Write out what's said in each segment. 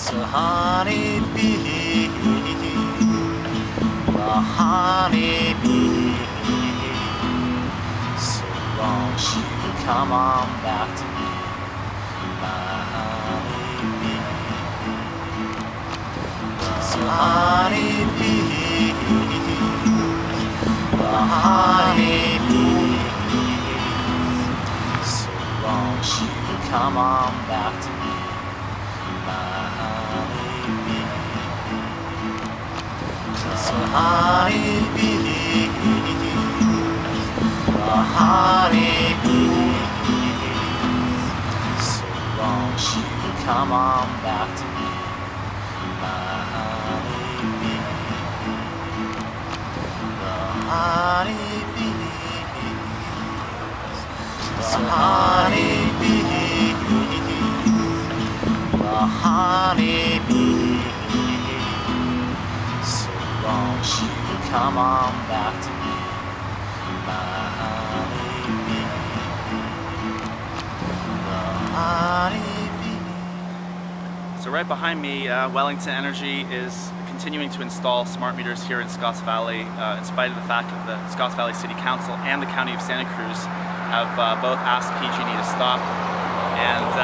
So honeybee, the honeybee, so won't you come on back to me, my honeybee. So honeybee, the honeybee, so won't you come on back to me, my honeybee. So honeybee, the honeybee, so won't you come on back to me, my honeybee. The honeybees, the honeybees, the honeybees, so won't you come on back to me, my honeybee. The honeybees. So right behind me, Wellington Energy is continuing to install smart meters here in Scotts Valley, in spite of the fact that the Scotts Valley City Council and the County of Santa Cruz have both asked PG&E to stop. And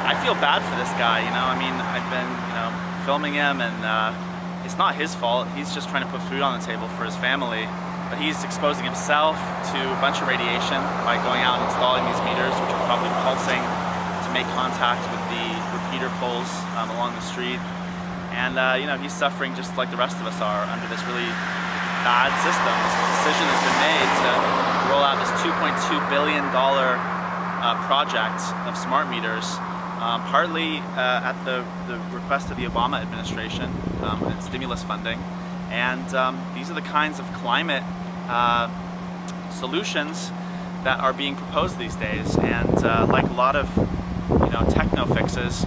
I feel bad for this guy, you know. I mean, I've been, filming him, and it's not his fault. He's just trying to put food on the table for his family. But he's exposing himself to a bunch of radiation by going out and installing these meters, which are probably pulsing to make contact with the repeater poles along the street. And he's suffering just like the rest of us are under this really bad system. This decision has been made to roll out this $2.2 billion project of smart meters, partly at the request of the Obama administration and stimulus funding. And these are the kinds of climate solutions that are being proposed these days. And like a lot of techno fixes,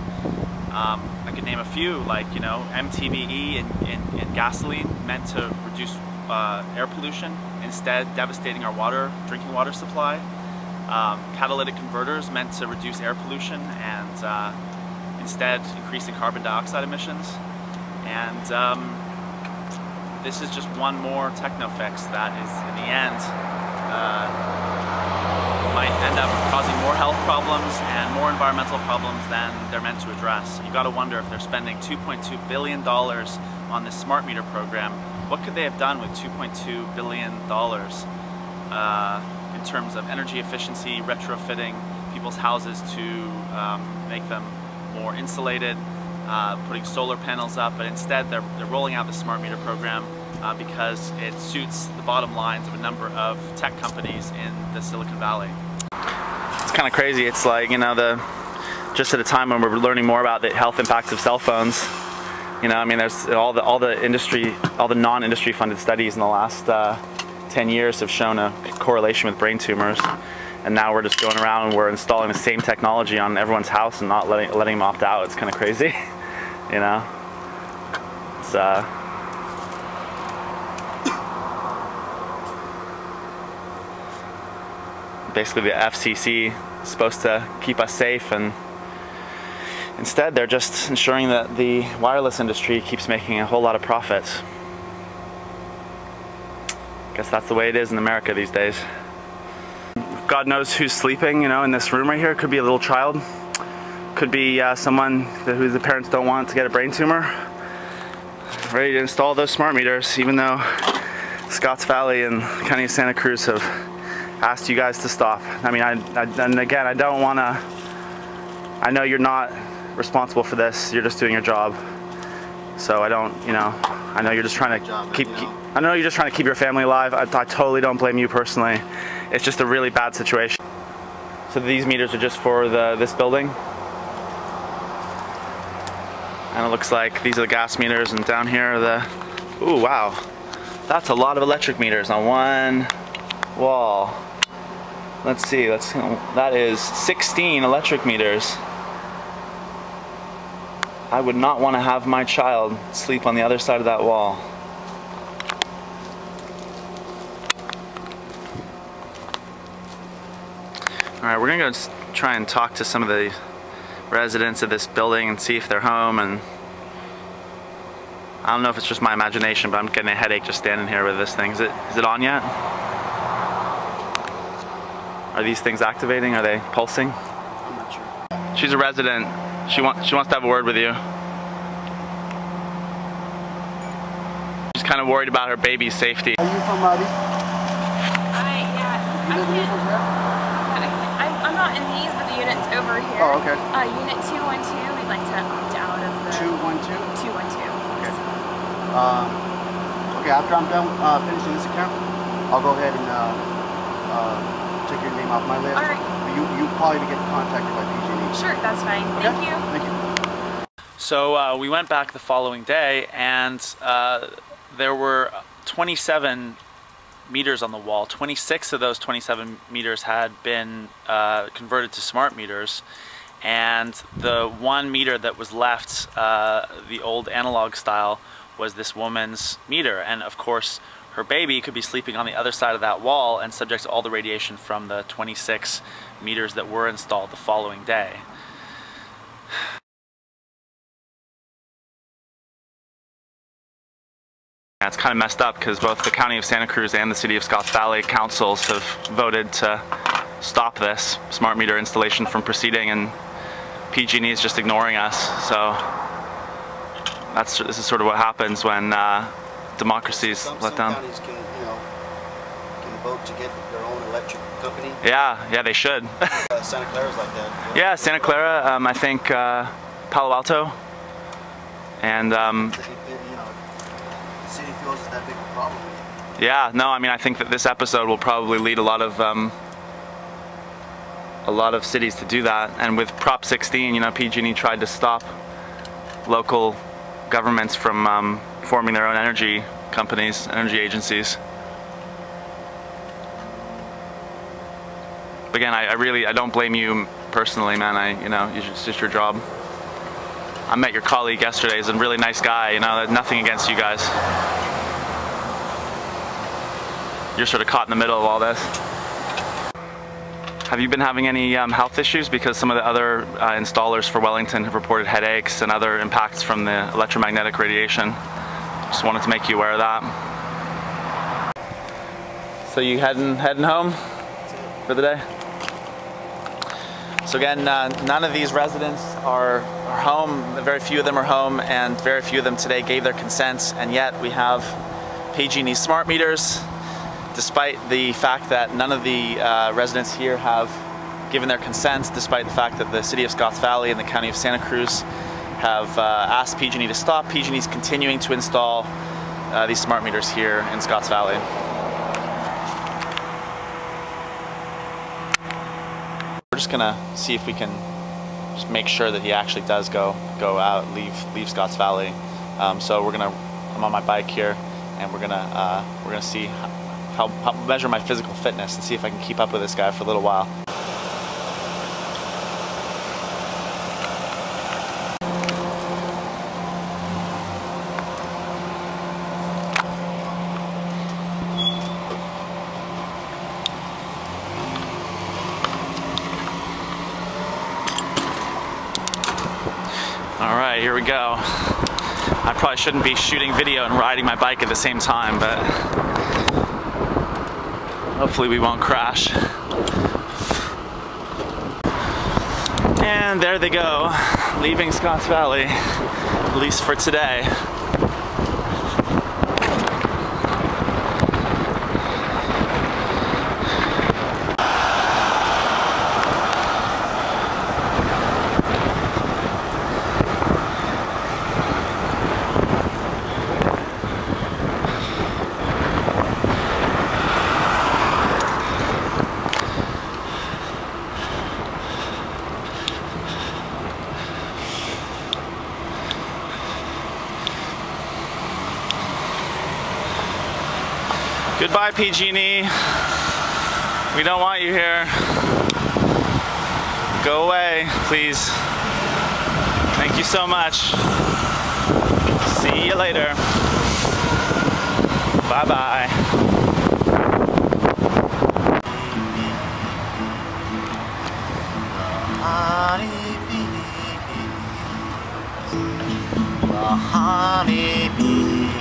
I could name a few, like MTBE in gasoline, meant to reduce air pollution, instead devastating our drinking water supply. Catalytic converters, meant to reduce air pollution and instead increasing carbon dioxide emissions. And this is just one more techno fix that is, in the end, might end up causing more health problems and more environmental problems than they're meant to address. You've got to wonder, if they're spending $2.2 billion on this smart meter program, what could they have done with $2.2 billion in terms of energy efficiency, retrofitting people's houses to make them more insulated, putting solar panels up, but instead they're rolling out the smart meter program because it suits the bottom lines of a number of tech companies in the Silicon Valley. It's kind of crazy. It's like, just at a time when we're learning more about the health impacts of cell phones. I mean, there's all the non-industry funded studies in the last 10 years have shown a correlation with brain tumors, and now we're just going around and we're installing the same technology on everyone's house and not letting them opt out. It's kind of crazy, It's basically the FCC is supposed to keep us safe, and instead they're just ensuring that the wireless industry keeps making a whole lot of profits. Guess that's the way it is in America these days. God knows who's sleeping, in this room right here. It could be a little child. Could be someone who the parents don't want to get a brain tumor. Ready to install those smart meters, even though Scotts Valley and County of Santa Cruz have asked you guys to stop. I mean, and again, I don't want to. I know you're not responsible for this. You're just doing your job. So I don't, I know you're just trying to I know you're just trying to keep your family alive. I totally don't blame you personally. It's just a really bad situation. So these meters are just for this building. And it looks like these are the gas meters, and down here are the, ooh, wow. That's a lot of electric meters on one wall. Let's see, that is 16 electric meters. I would not want to have my child sleep on the other side of that wall. Alright, we're going to go try and talk to some of the residents of this building and see if they're home, and I don't know if it's just my imagination, but I'm getting a headache just standing here with this thing. Is it on yet? Are these things activating? Are they pulsing? I'm not sure. She's a resident. She wants to have a word with you. She's kind of worried about her baby's safety. Are you from Madi? I'm not in these, but the unit's over here. Oh, okay. Unit 212, we'd like to opt out of the... 212? 212. Okay. Okay, after I'm done finishing this account, I'll go ahead and take your name off my list. All right. You probably get contacted by pg&e. Sure, that's fine. Okay? Thank you. Thank you. So we went back the following day, and there were 27 meters on the wall. 26 of those 27 meters had been converted to smart meters, and the one meter that was left, the old analog style, was this woman's meter. And of course her baby could be sleeping on the other side of that wall and subject to all the radiation from the 26 meters that were installed the following day. It's kind of messed up because both the County of Santa Cruz and the City of Scotts Valley councils have voted to stop this smart meter installation from proceeding, and PG&E is just ignoring us. So this is sort of what happens when democracy's let down. Some counties can vote to get their own electric company. Yeah, they should. Santa Clara's like that. Yeah, Santa Clara, I think Palo Alto, and The city feels it's that big a problem. yeah, no, I mean, I think that this episode will probably lead a lot of cities to do that. And with Prop 16, PG&E tried to stop local governments from forming their own energy companies, energy agencies. But again, I don't blame you personally, man. It's just your job. I met your colleague yesterday. He's a really nice guy. Nothing against you guys. You're sort of caught in the middle of all this. Have you been having any health issues? Because some of the other installers for Wellington have reported headaches and other impacts from the electromagnetic radiation. Just wanted to make you aware of that. So you heading home for the day? So again, none of these residents are home. Very few of them are home, and very few of them today gave their consents, and yet we have PG&E smart meters, despite the fact that none of the residents here have given their consents, despite the fact that the City of Scotts Valley and the County of Santa Cruz have asked PG&E to stop. PG&E is continuing to install these smart meters here in Scotts Valley. We're just gonna see if we can just make sure that he actually does go out, leave Scotts Valley. So I'm on my bike here, and we're gonna see how measure my physical fitness and see if I can keep up with this guy for a little while. All right, here we go. I probably shouldn't be shooting video and riding my bike at the same time, but hopefully we won't crash. And there they go, leaving Scotts Valley, at least for today. Goodbye, PG&E. We don't want you here. Go away, please. Thank you so much. See you later. Bye-bye. Well, honey bee,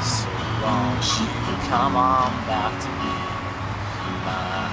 so won't you come on back to me, my